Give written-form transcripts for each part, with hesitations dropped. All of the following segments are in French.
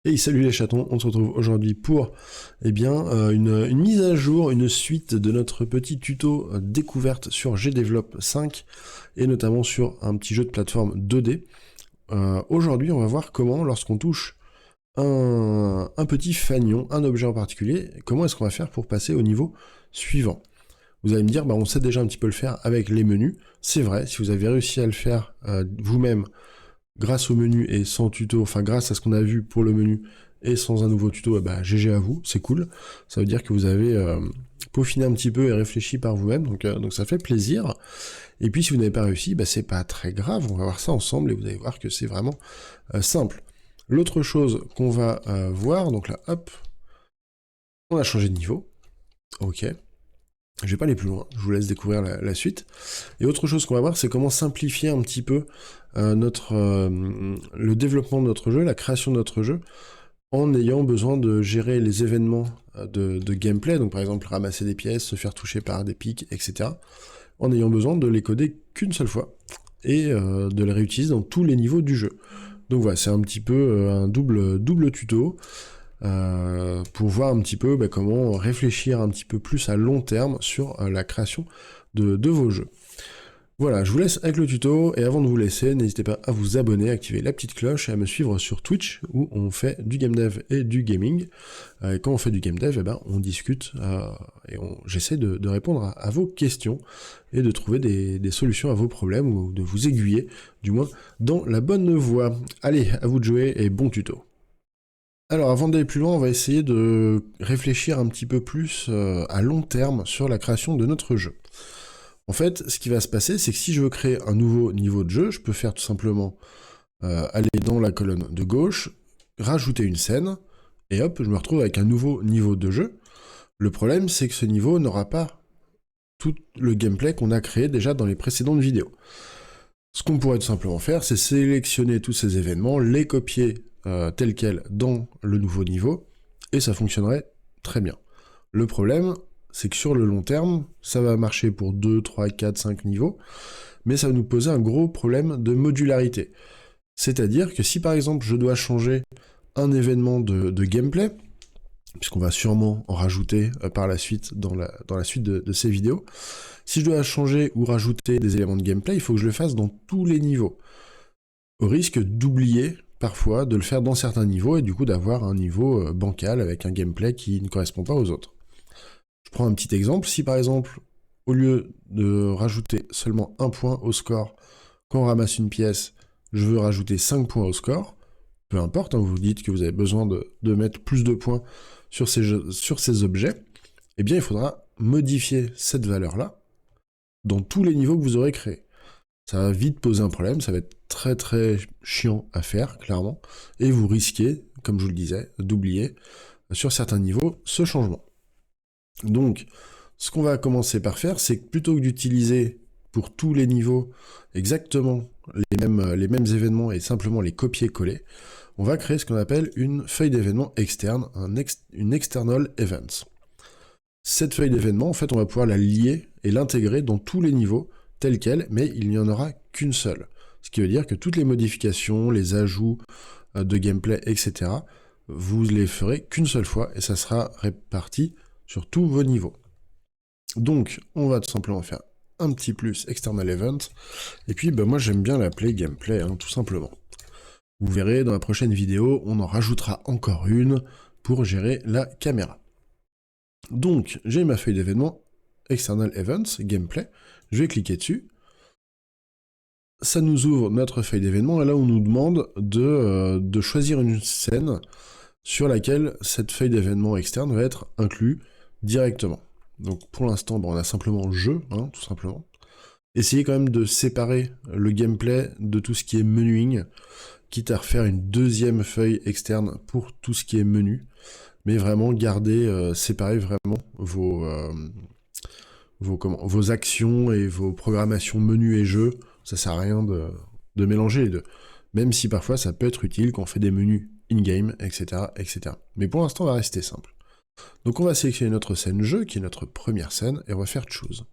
Hey, salut les chatons, on se retrouve aujourd'hui pour une mise à jour, une suite de notre petit tuto découverte sur GDevelop 5 et notamment sur un petit jeu de plateforme 2D. Aujourd'hui, on va voir comment, lorsqu'on touche un petit fanion, un objet en particulier, comment est-ce qu'on va faire pour passer au niveau suivant. Vous allez me dire, on sait déjà un petit peu le faire avec les menus. C'est vrai, si vous avez réussi à le faire vous-même, grâce au menu et sans tuto, enfin grâce à ce qu'on a vu pour le menu et sans un nouveau tuto, GG à vous, c'est cool. Ça veut dire que vous avez peaufiné un petit peu et réfléchi par vous-même, donc ça fait plaisir. Et puis si vous n'avez pas réussi, c'est pas très grave, on va voir ça ensemble et vous allez voir que c'est vraiment simple. L'autre chose qu'on va voir, donc là, hop, on a changé de niveau, ok. Je vais pas aller plus loin, je vous laisse découvrir la suite. Et autre chose qu'on va voir, c'est comment simplifier un petit peu le développement de notre jeu, la création de notre jeu, en ayant besoin de gérer les événements de gameplay, donc par exemple ramasser des pièces, se faire toucher par des pics, etc., en ayant besoin de les coder qu'une seule fois, et de les réutiliser dans tous les niveaux du jeu. Donc voilà, c'est un petit peu un double tuto, pour voir un petit peu comment réfléchir un petit peu plus à long terme sur la création de vos jeux. Voilà, je vous laisse avec le tuto, et avant de vous laisser, n'hésitez pas à vous abonner, à activer la petite cloche et à me suivre sur Twitch, où on fait du game dev et du gaming. Et quand on fait du game dev, on discute, et j'essaie de répondre à vos questions, et de trouver des solutions à vos problèmes, ou de vous aiguiller, du moins, dans la bonne voie. Allez, à vous de jouer, et bon tuto. Alors avant d'aller plus loin, on va essayer de réfléchir un petit peu plus à long terme sur la création de notre jeu. En fait, ce qui va se passer, c'est que si je veux créer un nouveau niveau de jeu, je peux faire tout simplement aller dans la colonne de gauche, rajouter une scène, et hop, je me retrouve avec un nouveau niveau de jeu. Le problème, c'est que ce niveau n'aura pas tout le gameplay qu'on a créé déjà dans les précédentes vidéos. Ce qu'on pourrait tout simplement faire, c'est sélectionner tous ces événements, les copier tels quels dans le nouveau niveau, et ça fonctionnerait très bien. Le problème, c'est que sur le long terme, ça va marcher pour 2, 3, 4, 5 niveaux, mais ça va nous poser un gros problème de modularité. C'est-à-dire que si par exemple je dois changer un événement de gameplay, puisqu'on va sûrement en rajouter par la suite dans la suite de ces vidéos, si je dois changer ou rajouter des éléments de gameplay, il faut que je le fasse dans tous les niveaux, au risque d'oublier parfois de le faire dans certains niveaux, et du coup d'avoir un niveau bancal avec un gameplay qui ne correspond pas aux autres. Je prends un petit exemple, si par exemple, au lieu de rajouter seulement 1 point au score quand on ramasse une pièce, je veux rajouter 5 points au score, peu importe, vous dites que vous avez besoin de mettre plus de points sur ces objets, eh bien il faudra modifier cette valeur-là dans tous les niveaux que vous aurez créés. Ça va vite poser un problème, ça va être très très chiant à faire, clairement, et vous risquez, comme je vous le disais, d'oublier sur certains niveaux ce changement. Donc, ce qu'on va commencer par faire, c'est que plutôt que d'utiliser pour tous les niveaux exactement les mêmes événements et simplement les copier-coller, on va créer ce qu'on appelle une feuille d'événements externe, une external events. Cette feuille d'événements, en fait, on va pouvoir la lier et l'intégrer dans tous les niveaux tels quels, mais il n'y en aura qu'une seule. Ce qui veut dire que toutes les modifications, les ajouts de gameplay, etc., vous les ferez qu'une seule fois et ça sera réparti sur tous vos niveaux. Donc, on va tout simplement faire un petit plus external event, et puis moi j'aime bien l'appeler gameplay, tout simplement. Vous verrez, dans la prochaine vidéo, on en rajoutera encore une pour gérer la caméra. Donc, j'ai ma feuille d'événements, external events, gameplay, je vais cliquer dessus, ça nous ouvre notre feuille d'événements, et là on nous demande de choisir une scène sur laquelle cette feuille d'événements externe va être inclue directement. Donc pour l'instant, on a simplement jeu, tout simplement. Essayez quand même de séparer le gameplay de tout ce qui est menuing, quitte à refaire une deuxième feuille externe pour tout ce qui est menu, mais vraiment garder, séparer vraiment vos actions et vos programmations menu et jeu. Ça sert à rien de mélanger les deux. Même si parfois ça peut être utile quand on fait des menus in-game, etc., etc. Mais pour l'instant, on va rester simple. Donc on va sélectionner notre scène jeu, qui est notre première scène, et on va faire choose.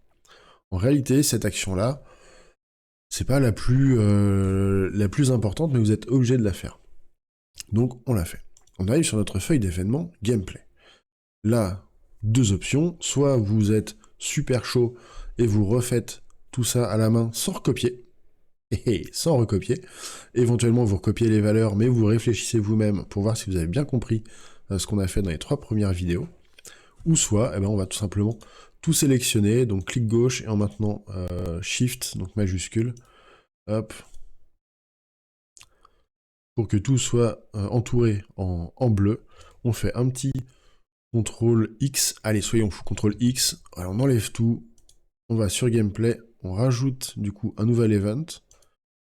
En réalité, cette action-là, c'est pas la plus importante, mais vous êtes obligé de la faire. Donc on la fait. on arrive sur notre feuille d'événement gameplay. Là, deux options, soit vous êtes super chaud et vous refaites tout ça à la main sans recopier, et sans recopier. Éventuellement, vous recopiez les valeurs, mais vous réfléchissez vous-même pour voir si vous avez bien compris ce qu'on a fait dans les 3 premières vidéos. Ou soit, eh ben, on va tout simplement tout sélectionner, donc clic gauche et en maintenant Shift, donc majuscule, hop, pour que tout soit entouré en bleu. On fait un petit CTRL X, allez soyons fous, CTRL X, alors on enlève tout, on va sur Gameplay, on rajoute du coup un nouvel event,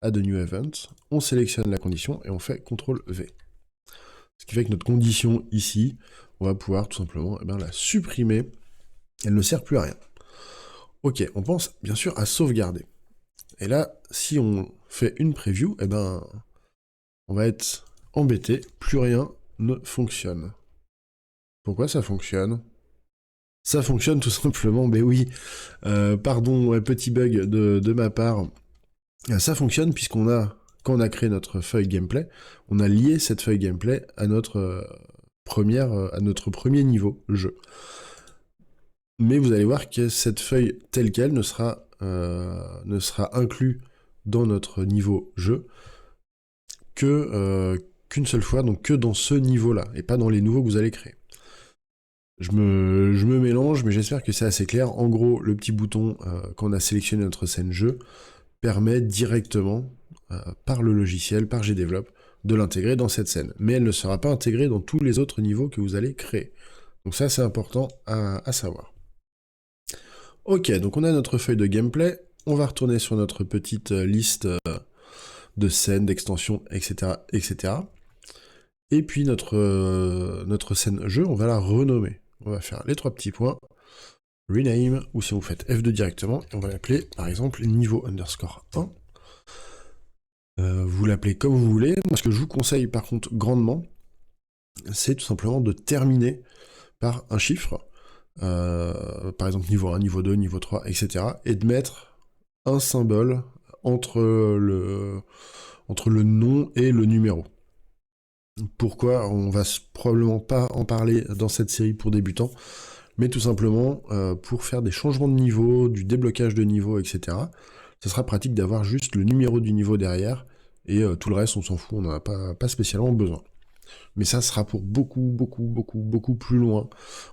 Add a new event, on sélectionne la condition et on fait CTRL V. Ce qui fait que notre condition ici, on va pouvoir tout simplement la supprimer, elle ne sert plus à rien. Ok, on pense bien sûr à sauvegarder. Et là, si on fait une preview, on va être embêté, plus rien ne fonctionne. Pourquoi ça fonctionne? Ça fonctionne tout simplement, mais oui, pardon, petit bug de ma part, ça fonctionne puisqu'on a, quand on a créé notre feuille gameplay, on a lié cette feuille gameplay à notre premier niveau jeu. Mais vous allez voir que cette feuille telle qu'elle ne sera inclue dans notre niveau jeu qu'une seule fois, donc que dans ce niveau-là, et pas dans les nouveaux que vous allez créer. Je me mélange, mais j'espère que c'est assez clair. En gros, le petit bouton, quand on a sélectionné notre scène jeu, permet directement, par le logiciel, par GDevelop, de l'intégrer dans cette scène. Mais elle ne sera pas intégrée dans tous les autres niveaux que vous allez créer. Donc ça, c'est important à savoir. Ok, donc on a notre feuille de gameplay. On va retourner sur notre petite liste de scènes, d'extensions, etc., etc. Et puis notre scène jeu, on va la renommer. On va faire les 3 petits points, rename, ou si vous faites F2 directement, et on va l'appeler par exemple niveau underscore 1. Vous l'appelez comme vous voulez. Moi, ce que je vous conseille par contre grandement, c'est tout simplement de terminer par un chiffre, par exemple niveau 1, niveau 2, niveau 3, etc. et de mettre un symbole entre le nom et le numéro. Pourquoi? On va probablement pas en parler dans cette série pour débutants, mais tout simplement pour faire des changements de niveau, du déblocage de niveau, etc. Ça sera pratique d'avoir juste le numéro du niveau derrière, et tout le reste on s'en fout, on n'en a pas spécialement besoin. Mais ça sera pour beaucoup plus loin.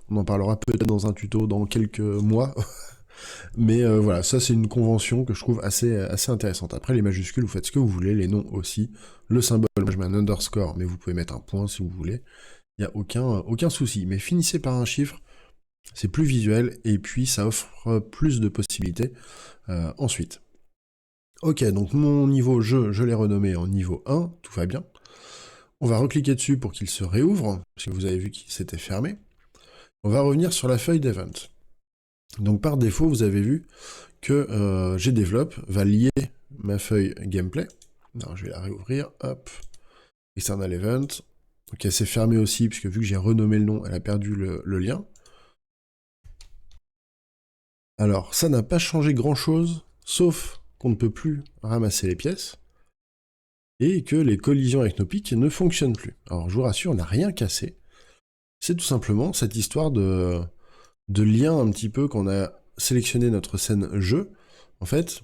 On en parlera peut-être dans un tuto dans quelques mois. Mais voilà, ça c'est une convention que je trouve assez intéressante. Après, les majuscules, vous faites ce que vous voulez, les noms aussi. Le symbole, moi je mets un underscore, mais vous pouvez mettre un point si vous voulez. Il n'y a aucun souci. Mais finissez par un chiffre, c'est plus visuel, et puis ça offre plus de possibilités ensuite. Ok, donc mon niveau jeu, je l'ai renommé en niveau 1, tout va bien. On va recliquer dessus pour qu'il se réouvre, parce que vous avez vu qu'il s'était fermé. On va revenir sur la feuille d'event. Donc par défaut, vous avez vu que GDevelop va lier ma feuille gameplay. Alors je vais la réouvrir, hop, external event. Donc elle s'est fermée aussi, puisque vu que j'ai renommé le nom, elle a perdu le lien. Alors ça n'a pas changé grand chose, sauf qu'on ne peut plus ramasser les pièces, et que les collisions avec nos pics ne fonctionnent plus. Alors je vous rassure, on n'a rien cassé. C'est tout simplement cette histoire de lien un petit peu quand on a sélectionné notre scène jeu. En fait,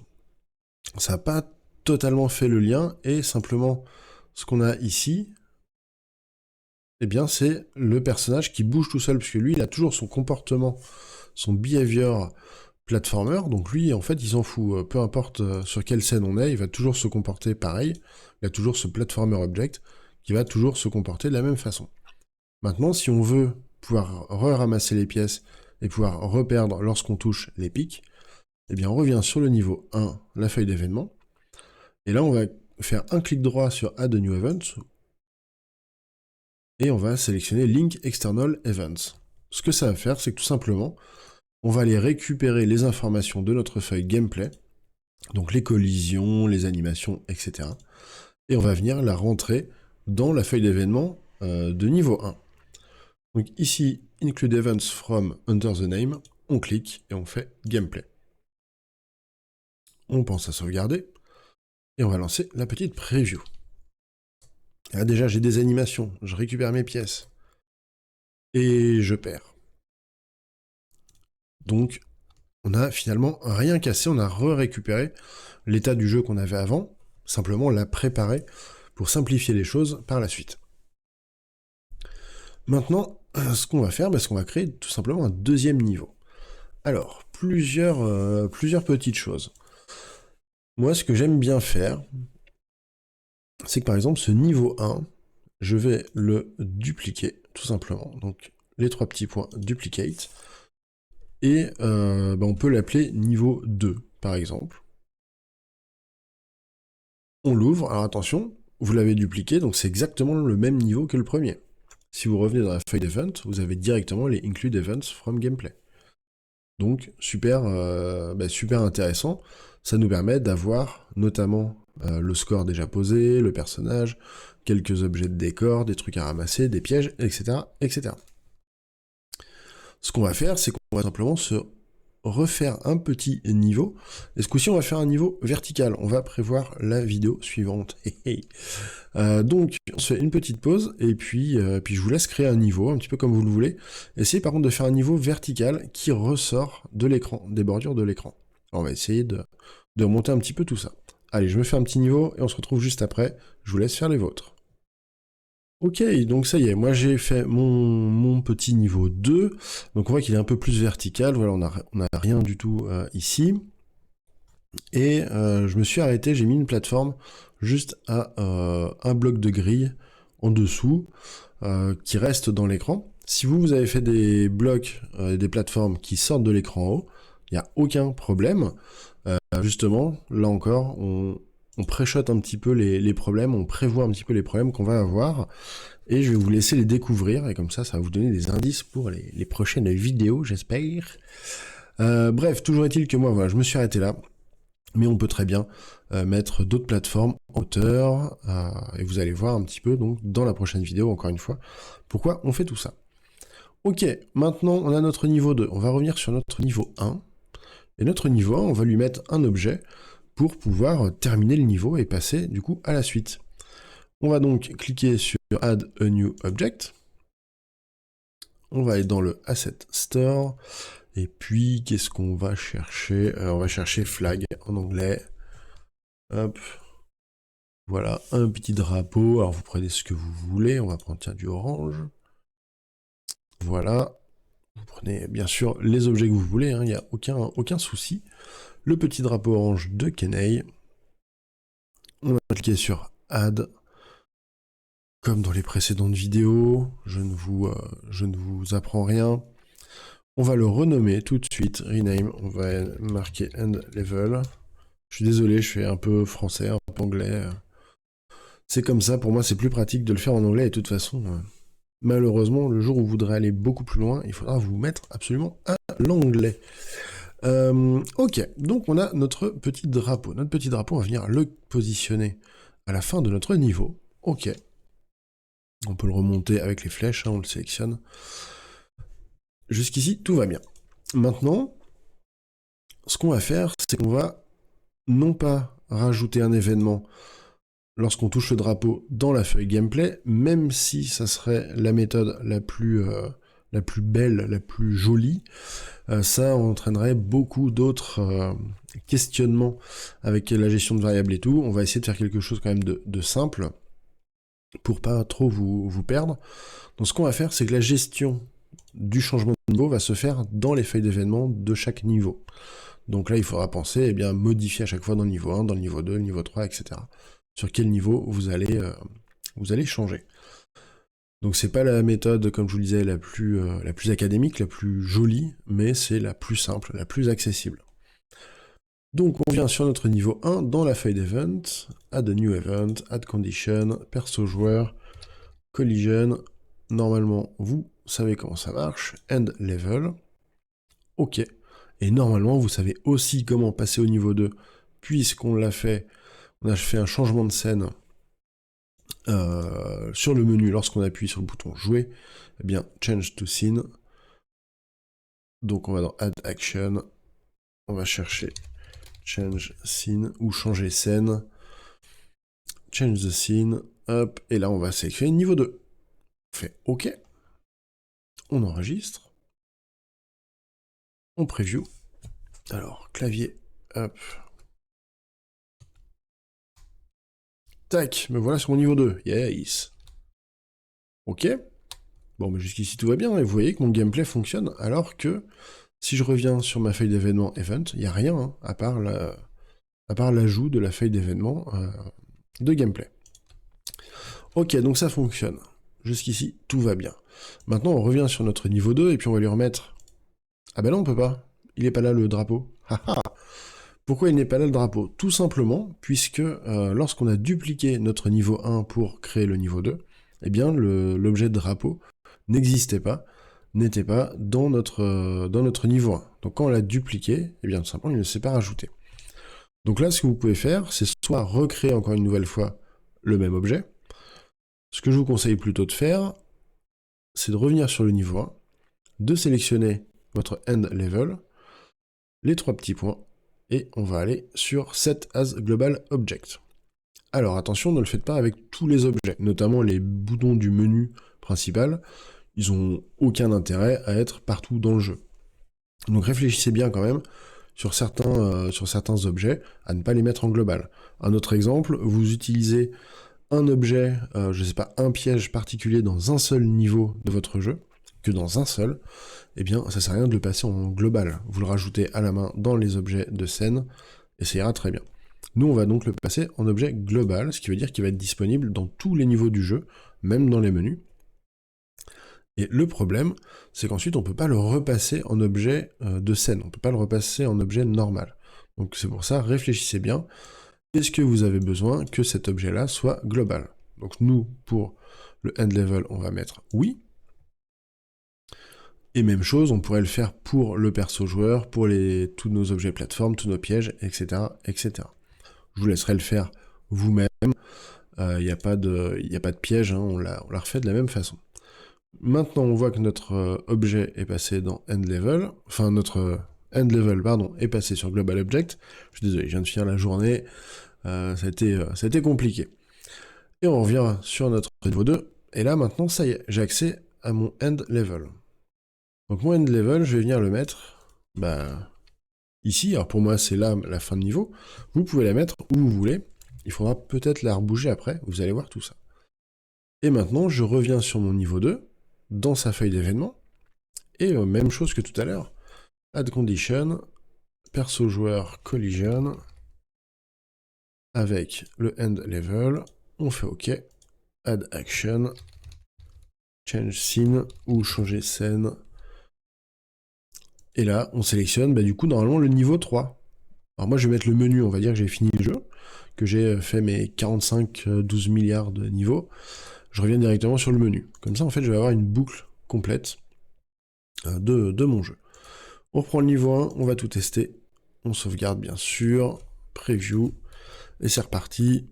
ça n'a pas totalement fait le lien, et simplement ce qu'on a ici, eh bien c'est le personnage qui bouge tout seul, puisque lui il a toujours son comportement, son behavior platformer, donc lui en fait il s'en fout, peu importe sur quelle scène on est, il va toujours se comporter pareil, il a toujours ce platformer object qui va toujours se comporter de la même façon. Maintenant, si on veut pouvoir ramasser les pièces et pouvoir reperdre lorsqu'on touche les pics, eh bien on revient sur le niveau 1, la feuille d'événement, et là on va faire un clic droit sur Add a new event, et on va sélectionner Link External Events. Ce que ça va faire, c'est que tout simplement, on va aller récupérer les informations de notre feuille gameplay, donc les collisions, les animations, etc. Et on va venir la rentrer dans la feuille d'événement de niveau 1. Donc ici, Include Events from Under the Name, on clique et on fait Gameplay. On pense à sauvegarder, et on va lancer la petite preview. Ah, déjà, j'ai des animations, je récupère mes pièces. Et je perds. Donc, on a finalement rien cassé, on a récupéré l'état du jeu qu'on avait avant, simplement on l'a préparé pour simplifier les choses par la suite. Maintenant, ce qu'on va faire, c'est qu'on va créer tout simplement un deuxième niveau. Alors, plusieurs petites choses. Moi, ce que j'aime bien faire, c'est que par exemple, ce niveau 1, je vais le dupliquer, tout simplement. Donc, les 3 petits points duplicate. Et on peut l'appeler niveau 2, par exemple. On l'ouvre, alors attention, vous l'avez dupliqué, donc c'est exactement le même niveau que le premier. Si vous revenez dans la feuille d'event, vous avez directement les include events from gameplay. Donc super intéressant, ça nous permet d'avoir notamment le score déjà posé, le personnage, quelques objets de décor, des trucs à ramasser, des pièges, etc. etc. Ce qu'on va faire, c'est qu'on va simplement se refaire un petit niveau. Et ce coup-ci, on va faire un niveau vertical. On va prévoir la vidéo suivante. Donc, on se fait une petite pause, et puis je vous laisse créer un niveau, un petit peu comme vous le voulez. Essayez par contre de faire un niveau vertical qui ressort de l'écran, des bordures de l'écran. On va essayer de remonter un petit peu tout ça. Allez, je me fais un petit niveau, et on se retrouve juste après. Je vous laisse faire les vôtres. Ok, donc ça y est, moi j'ai fait mon petit niveau 2, donc on voit qu'il est un peu plus vertical, voilà, on a rien du tout ici, et je me suis arrêté, j'ai mis une plateforme juste à un bloc de grille en dessous, qui reste dans l'écran. Si vous avez fait des blocs et des plateformes qui sortent de l'écran en haut, il n'y a aucun problème. Justement, là encore, on pré-shot un petit peu les problèmes, on prévoit un petit peu les problèmes qu'on va avoir, et je vais vous laisser les découvrir, et comme ça va vous donner des indices pour les prochaines vidéos, j'espère. Bref, toujours est-il que moi, voilà, je me suis arrêté là, mais on peut très bien mettre d'autres plateformes en hauteur, et vous allez voir un petit peu, donc, dans la prochaine vidéo, encore une fois, pourquoi on fait tout ça. Ok, maintenant, on a notre niveau 2. On va revenir sur notre niveau 1. Et notre niveau 1, on va lui mettre un objet pour pouvoir terminer le niveau et passer, du coup, à la suite. On va donc cliquer sur Add a New Object. On va aller dans le Asset Store. Et puis, qu'est-ce qu'on va chercher? On va chercher flag en anglais. Hop. Voilà, un petit drapeau. Alors, vous prenez ce que vous voulez. On va prendre, tiens, du orange. Voilà. Vous prenez, bien sûr, les objets que vous voulez. Il n'y a aucun souci. Le petit drapeau orange de Kenei. On va cliquer sur Add. Comme dans les précédentes vidéos, je ne vous apprends rien. On va le renommer tout de suite, rename, on va marquer end level. Je suis désolé, je fais un peu français, un peu anglais. C'est comme ça, pour moi c'est plus pratique de le faire en anglais, et de toute façon, malheureusement, le jour où vous voudrez aller beaucoup plus loin, il faudra vous mettre absolument à l'anglais. Ok, donc on a notre petit drapeau. Notre petit drapeau, on va venir le positionner à la fin de notre niveau. Ok. On peut le remonter avec les flèches, on le sélectionne. Jusqu'ici, tout va bien. Maintenant, ce qu'on va faire, c'est qu'on va non pas rajouter un événement lorsqu'on touche le drapeau dans la feuille gameplay, même si ça serait la méthode la plus belle, la plus jolie, ça entraînerait beaucoup d'autres questionnements avec la gestion de variables et tout. On va essayer de faire quelque chose quand même de simple pour pas trop vous perdre. Donc ce qu'on va faire, c'est que la gestion du changement de niveau va se faire dans les feuilles d'événements de chaque niveau. Donc là, il faudra penser, modifier à chaque fois dans le niveau 1, dans le niveau 2, le niveau 3, etc. Sur quel niveau vous allez changer. Donc c'est pas la méthode, comme je vous le disais, la plus académique, la plus jolie, mais c'est la plus simple, la plus accessible. Donc on vient sur notre niveau 1, dans la feuille d'event, add a new event, add condition, perso joueur, collision. Normalement, vous savez comment ça marche, end level. Ok. Et normalement, vous savez aussi comment passer au niveau 2, puisqu'on l'a fait, on a fait un changement de scène sur le menu lorsqu'on appuie sur le bouton jouer, eh bien, change to scene. Donc on va dans add action, on va chercher change scene ou changer scène, change the scene, hop, et là on va sélectionner niveau 2. On fait OK, on enregistre, on preview. Alors, clavier, hop. Tac, me voilà sur mon niveau 2, yes. OK. Bon, mais jusqu'ici tout va bien, et vous voyez que mon gameplay fonctionne, alors que si je reviens sur ma feuille d'événement event, il n'y a rien, hein, à part l'ajout de la feuille d'événement de gameplay. Ok, donc ça fonctionne. Jusqu'ici, tout va bien. Maintenant, on revient sur notre niveau 2, et puis on va lui remettre... Ah ben non, on peut pas. Il n'est pas là, le drapeau. Pourquoi il n'est pas là, le drapeau? Tout simplement, puisque lorsqu'on a dupliqué notre niveau 1 pour créer le niveau 2, eh bien, l'objet de drapeau n'existait pas, n'était pas dans notre niveau 1. Donc quand on l'a dupliqué, eh bien, tout simplement, il ne s'est pas rajouté. Donc là, ce que vous pouvez faire, c'est soit recréer encore une nouvelle fois le même objet. Ce que je vous conseille plutôt de faire, c'est de revenir sur le niveau 1, de sélectionner votre end level, les 3 petits points, et on va aller sur Set as Global Object. Alors attention, ne le faites pas avec tous les objets, notamment les boutons du menu principal, ils n'ont aucun intérêt à être partout dans le jeu. Donc réfléchissez bien quand même sur certains objets, à ne pas les mettre en global. Un autre exemple, vous utilisez un objet, je sais pas, un piège particulier dans un seul niveau de votre jeu, que dans un seul, eh bien ça sert à rien de le passer en global. Vous le rajoutez à la main dans les objets de scène, et ça ira très bien. Nous, on va donc le passer en objet global, ce qui veut dire qu'il va être disponible dans tous les niveaux du jeu, même dans les menus. Et le problème, c'est qu'ensuite, on ne peut pas le repasser en objet de scène, on ne peut pas le repasser en objet normal. Donc c'est pour ça, réfléchissez bien. Est-ce que vous avez besoin que cet objet-là soit global? Donc nous, pour le end level, on va mettre oui. Et même chose, on pourrait le faire pour le perso joueur, pour tous nos objets plateformes, tous nos pièges, etc., etc. Je vous laisserai le faire vous-même. Il n'y a pas de piège, hein, on la refait de la même façon. Maintenant, on voit que notre objet est passé dans end level, enfin notre end level, pardon, est passé sur global object. Je suis désolé, je viens de finir la journée, ça a été compliqué. Et on revient sur notre niveau 2, et là maintenant, ça y est, j'ai accès à mon end level. Donc mon end level, je vais venir le mettre, ici, alors pour moi c'est là la fin de niveau, vous pouvez la mettre où vous voulez, il faudra peut-être la rebouger après, vous allez voir tout ça. Et maintenant, je reviens sur mon niveau 2, dans sa feuille d'événement, et même chose que tout à l'heure, add condition, perso joueur collision, avec le end level, on fait OK, add action, change scene, ou changer scène, et là, on sélectionne, du coup, normalement, le niveau 3. Alors moi, je vais mettre le menu, on va dire que j'ai fini le jeu, que j'ai fait mes 45-12 milliards de niveaux, je reviens directement sur le menu. Comme ça, en fait, je vais avoir une boucle complète de mon jeu. On reprend le niveau 1, on va tout tester, on sauvegarde bien sûr, preview, et c'est reparti.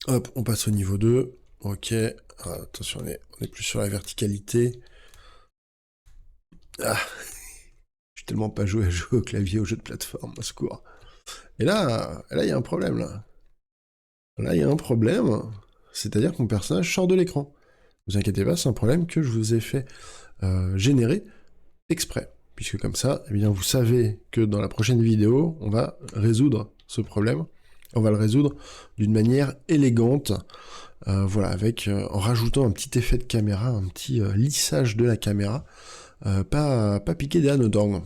Hop, on passe au niveau 2, ok, attention, on est plus sur la verticalité. Ah, j'ai tellement pas joué à jouer au clavier, au jeu de plateforme, au secours. Et là, il y a un problème, là. Là, il y a un problème, c'est-à-dire que mon personnage sort de l'écran. Ne vous inquiétez pas, c'est un problème que je vous ai fait générer exprès. Puisque comme ça, eh bien, vous savez que dans la prochaine vidéo, on va résoudre ce problème. On va le résoudre d'une manière élégante, voilà, en rajoutant un petit effet de caméra, un petit lissage de la caméra, pas piquer des hannetons d'orgue.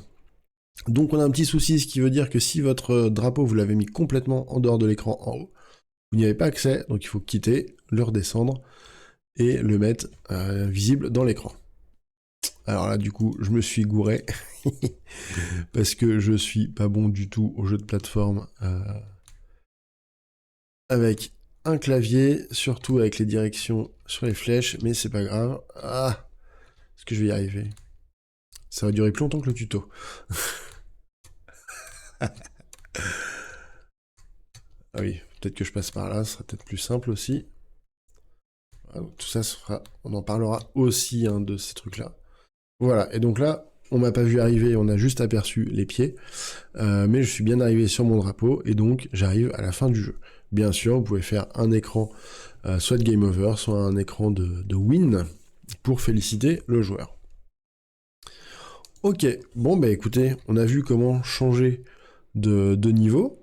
Donc on a un petit souci, ce qui veut dire que si votre drapeau, vous l'avez mis complètement en dehors de l'écran en haut, vous n'y avez pas accès, donc il faut quitter, le redescendre, et le mettre visible dans l'écran. Alors là, du coup, je me suis gouré, parce que je suis pas bon du tout au jeu de plateforme, avec un clavier, surtout avec les directions sur les flèches, mais c'est pas grave. Ah, est-ce que je vais y arriver? Ça va durer plus longtemps que le tuto. Ah oui, peut-être que je passe par là, ce sera peut-être plus simple aussi. Ah, tout ça se fera, on en parlera aussi de ces trucs-là. Voilà, et donc là, on m'a pas vu arriver, on a juste aperçu les pieds, mais je suis bien arrivé sur mon drapeau, et donc j'arrive à la fin du jeu. Bien sûr, vous pouvez faire un écran soit de game over, soit un écran de win, pour féliciter le joueur. Ok, bon bah écoutez, on a vu comment changer de niveau.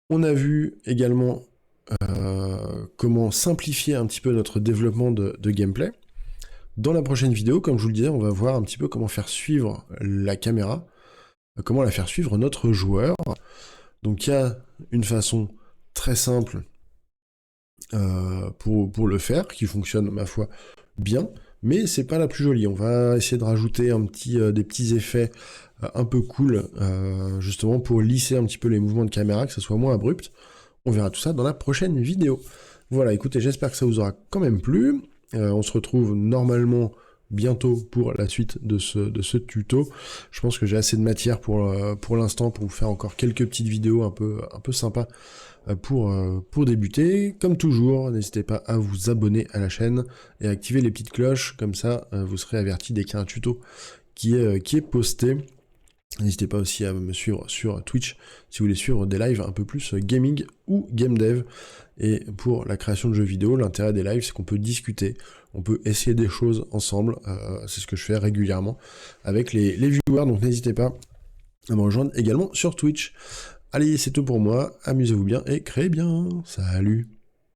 On a vu également comment simplifier un petit peu notre développement de gameplay. Dans la prochaine vidéo, comme je vous le disais, on va voir un petit peu comment faire suivre la caméra, comment la faire suivre notre joueur. Donc il y a une façon très simple pour le faire, qui fonctionne, ma foi, bien, mais c'est pas la plus jolie. On va essayer de rajouter des petits effets un peu cool, justement pour lisser un petit peu les mouvements de caméra, que ce soit moins abrupt. On verra tout ça dans la prochaine vidéo. Voilà, écoutez, j'espère que ça vous aura quand même plu. On se retrouve normalement bientôt pour la suite de ce tuto. Je pense que j'ai assez de matière pour l'instant pour vous faire encore quelques petites vidéos un peu sympas pour débuter. Comme toujours, n'hésitez pas à vous abonner à la chaîne et à activer les petites cloches, comme ça vous serez averti dès qu'il y a un tuto qui est posté. N'hésitez pas aussi à me suivre sur Twitch si vous voulez suivre des lives un peu plus gaming ou game dev. Et pour la création de jeux vidéo, l'intérêt des lives, c'est qu'on peut discuter, on peut essayer des choses ensemble. C'est ce que je fais régulièrement avec les viewers, donc n'hésitez pas à me rejoindre également sur Twitch. Allez, c'est tout pour moi, amusez-vous bien et créez bien. Salut!